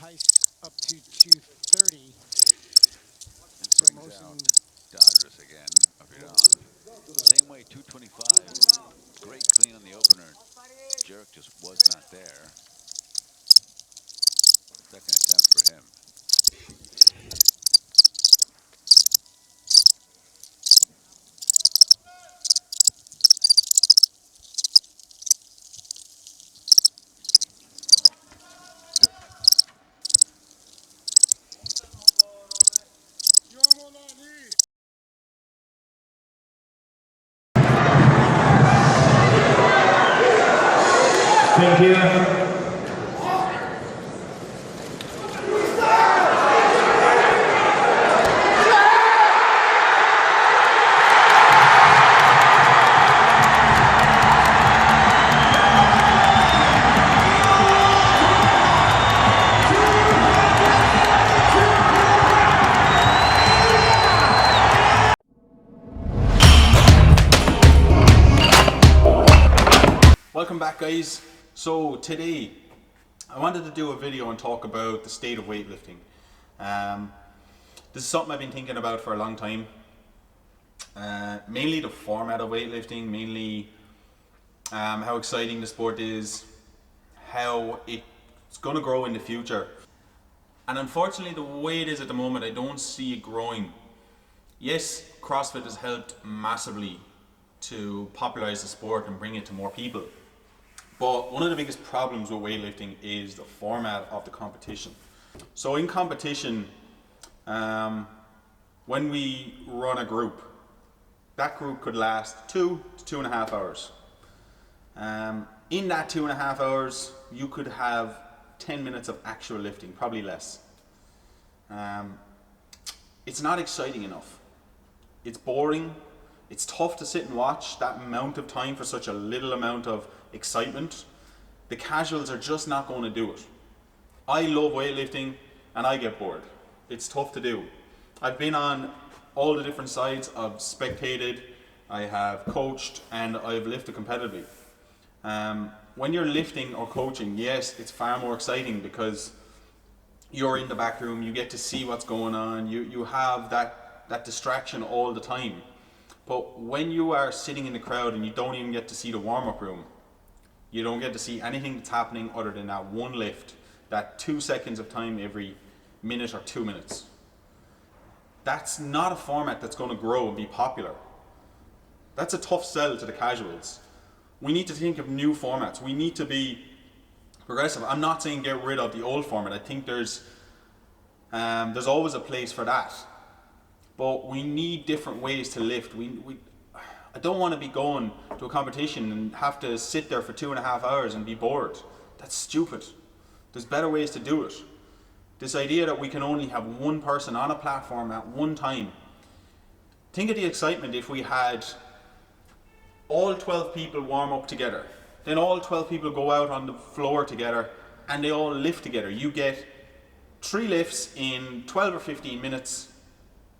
heights up to 230. And brings out Dodgers again up here on. Same way, 225. Great clean on the opener. Jerk just was not there. Second attempt for him. Thank you. Welcome back, guys. So today I wanted to do a video and talk about the state of weightlifting. This is something I've been thinking about for a long time. Mainly the format of weightlifting, mainly how exciting the sport is, how it's going to grow in the future. And unfortunately, the way it is at the moment, I don't see it growing. Yes, CrossFit has helped massively to popularize the sport and bring it to more people. But one of the biggest problems with weightlifting is the format of the competition. So in competition, when we run a group, that group could last 2 to 2.5 hours. In that 2.5 hours, you could have 10 minutes of actual lifting, probably less. It's not exciting enough. It's boring. It's tough to sit and watch that amount of time for such a little amount of excitement. The casuals are just not going to do it. I love weightlifting and I get bored. It's tough to do. I've been on all the different sides. I've spectated, I have coached, and I've lifted competitively. When you're lifting or coaching, yes, it's far more exciting because you're in the back room, you get to see what's going on, you have that distraction all the time. But when you are sitting in the crowd and you don't even get to see the warm-up room, you don't get to see anything that's happening other than that one lift, that 2 seconds of time every minute or 2 minutes. That's not a format that's going to grow and be popular. That's a tough sell to the casuals. We need to think of new formats. We need to be progressive. I'm not saying get rid of the old format. I think there's always a place for that. But we need different ways to lift. I don't want to be going to a competition and have to sit there for 2.5 hours and be bored. That's stupid. There's better ways to do it. This idea that we can only have one person on a platform at one time. Think of the excitement if we had all 12 people warm up together. Then all 12 people go out on the floor together and they all lift together. You get 3 lifts in 12 or 15 minutes.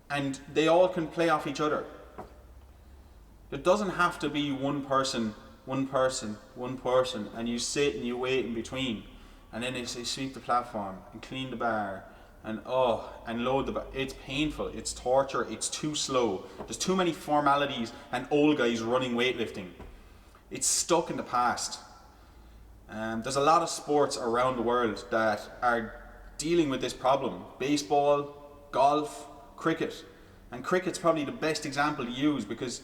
And they all can play off each other. It doesn't have to be one person, and you sit and you wait in between. And then they say sweep the platform and clean the bar and load the bar. It's painful, it's torture, it's too slow. There's too many formalities and old guys running weightlifting. It's stuck in the past. There's a lot of sports around the world that are dealing with this problem. Baseball, golf, cricket. And cricket's probably the best example to use because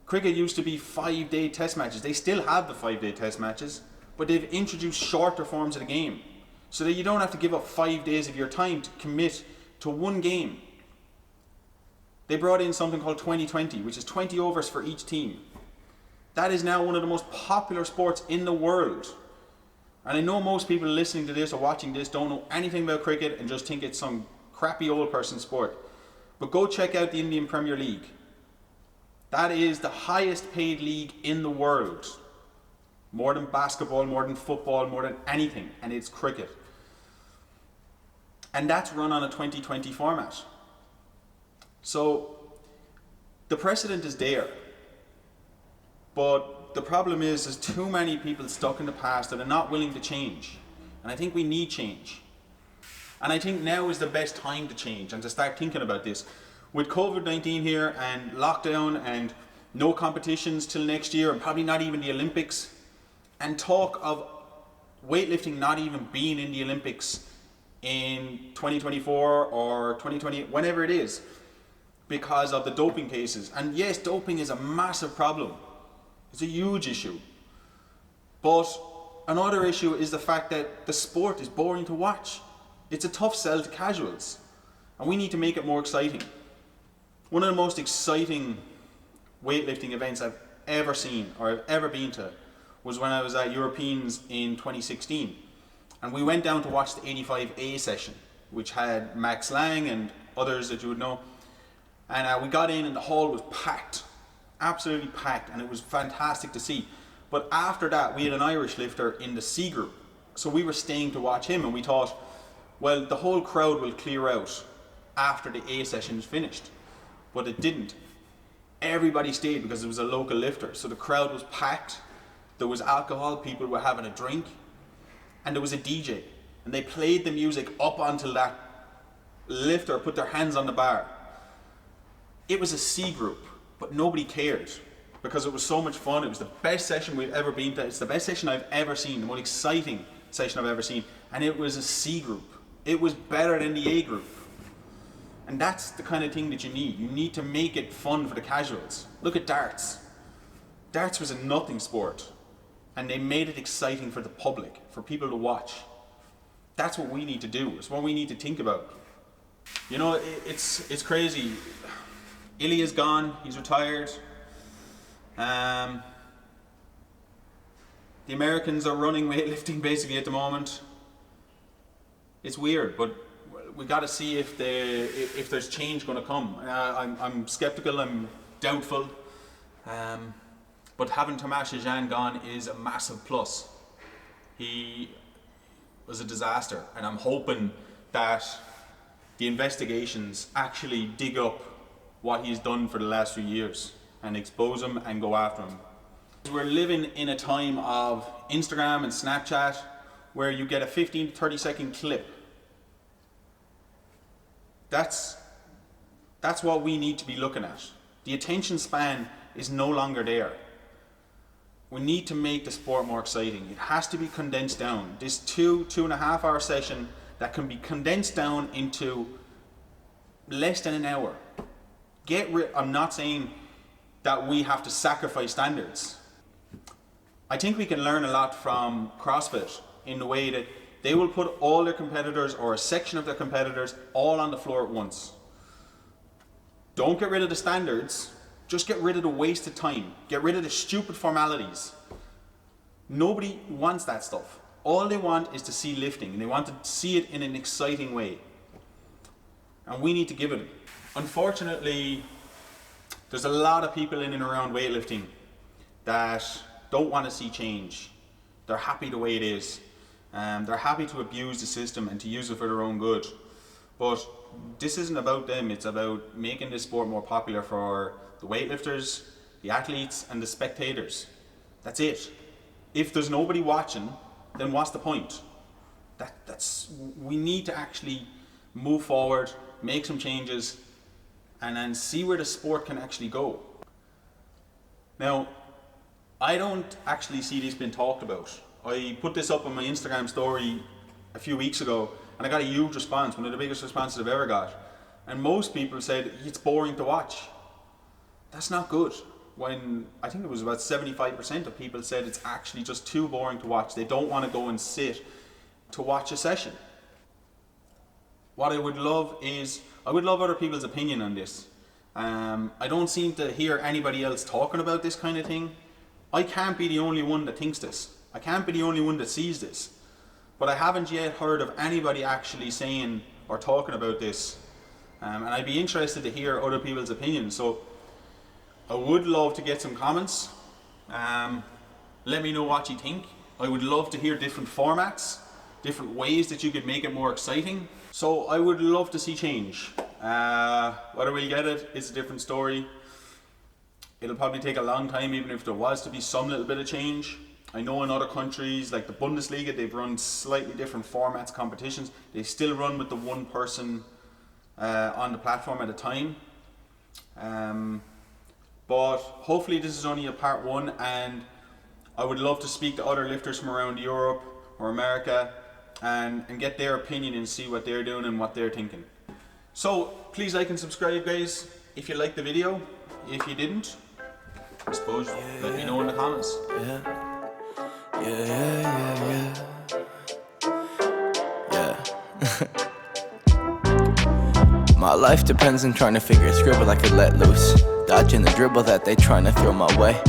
cricket used to be 5-day test matches. They still have the 5-day test matches, but they've introduced shorter forms of the game so that you don't have to give up 5 days of your time to commit to one game. They brought in something called 2020, which is 20 overs for each team. That is now one of the most popular sports in the world. And I know most people listening to this or watching this don't know anything about cricket and just think it's some crappy old person sport. But go check out the Indian Premier League. That is the highest paid league in the world. More than basketball, more than football, more than anything. And it's cricket. And that's run on a 2020 format. So the precedent is there. But the problem is there's too many people stuck in the past that are not willing to change. And I think we need change. And I think now is the best time to change and to start thinking about this. With COVID-19 here and lockdown and no competitions till next year and probably not even the Olympics, and talk of weightlifting not even being in the Olympics in 2024 or 2020, whenever it is, because of the doping cases. And yes, doping is a massive problem. It's a huge issue. But another issue is the fact that the sport is boring to watch. It's a tough sell to casuals, and we need to make it more exciting. One of the most exciting weightlifting events I've ever seen or I've ever been to was when I was at Europeans in 2016. And we went down to watch the 85A session, which had Max Lang and others that you would know. And we got in and the hall was packed, absolutely packed, and it was fantastic to see. But after that, we had an Irish lifter in the C group. So we were staying to watch him, and we thought, well, the whole crowd will clear out after the A session is finished. But it didn't. Everybody stayed because it was a local lifter. So the crowd was packed. There was alcohol, people were having a drink, and there was a DJ. And they played the music up until that lifter put their hands on the bar. It was a C group, but nobody cared because it was so much fun. It was the best session we've ever been to. It's the best session I've ever seen, the most exciting session I've ever seen. And it was a C group. It was better than the A group. And that's the kind of thing that you need. You need to make it fun for the casuals. Look at darts. Darts was a nothing sport, and they made it exciting for the public, for people to watch. That's what we need to do. It's what we need to think about. You know, it's crazy. Ilya's gone. He's retired. The Americans are running weightlifting basically at the moment. It's weird, but we got to see if there's change going to come. I'm skeptical. I'm doubtful. But having Tomasz Jan gone is a massive plus. He was a disaster, and I'm hoping that the investigations actually dig up what he's done for the last few years and expose him and go after him. We're living in a time of Instagram and Snapchat where you get a 15 to 30 second clip. That's what we need to be looking at. The attention span is no longer there. We need to make the sport more exciting. It has to be condensed down. This 2.5 hour session that can be condensed down into less than an hour. I'm not saying that we have to sacrifice standards. I think we can learn a lot from CrossFit in the way that they will put all their competitors or a section of their competitors all on the floor at once. Don't get rid of the standards, just get rid of the wasted time. Get rid of the stupid formalities. Nobody wants that stuff. All they want is to see lifting, and they want to see it in an exciting way. And we need to give it. Unfortunately, there's a lot of people in and around weightlifting that don't want to see change. They're happy the way it is. They're happy to abuse the system and to use it for their own good. But this isn't about them. It's about making this sport more popular for the weightlifters, the athletes, and the spectators. That's it. If there's nobody watching, then what's the point? We need to actually move forward, make some changes, and then see where the sport can actually go. Now, I don't actually see this being talked about. I put this up on my Instagram story a few weeks ago, and I got a huge response, one of the biggest responses I've ever got. And most people said it's boring to watch. That's not good. When I think it was about 75% of people said it's actually just too boring to watch. They don't want to go and sit to watch a session. What I would love is, I would love other people's opinion on this. I don't seem to hear anybody else talking about this kind of thing. I can't be the only one that thinks this. I can't be the only one that sees this. But I haven't yet heard of anybody actually saying or talking about this. And I'd be interested to hear other people's opinions. So I would love to get some comments. Let me know what you think. I would love to hear different formats, different ways that you could make it more exciting. So I would love to see change. Whether we'll get it is a different story. It'll probably take a long time, even if there was to be some little bit of change. I know in other countries, like the Bundesliga, they've run slightly different formats, competitions. They still run with the one person on the platform at a time. But hopefully this is only a part one, and I would love to speak to other lifters from around Europe or America and get their opinion and see what they're doing and what they're thinking. So please like and subscribe, guys, if you liked the video. If you didn't, I suppose let me know in the comments. My life depends on trying to figure a scribble I could let loose, dodging the dribble that they trying to throw my way.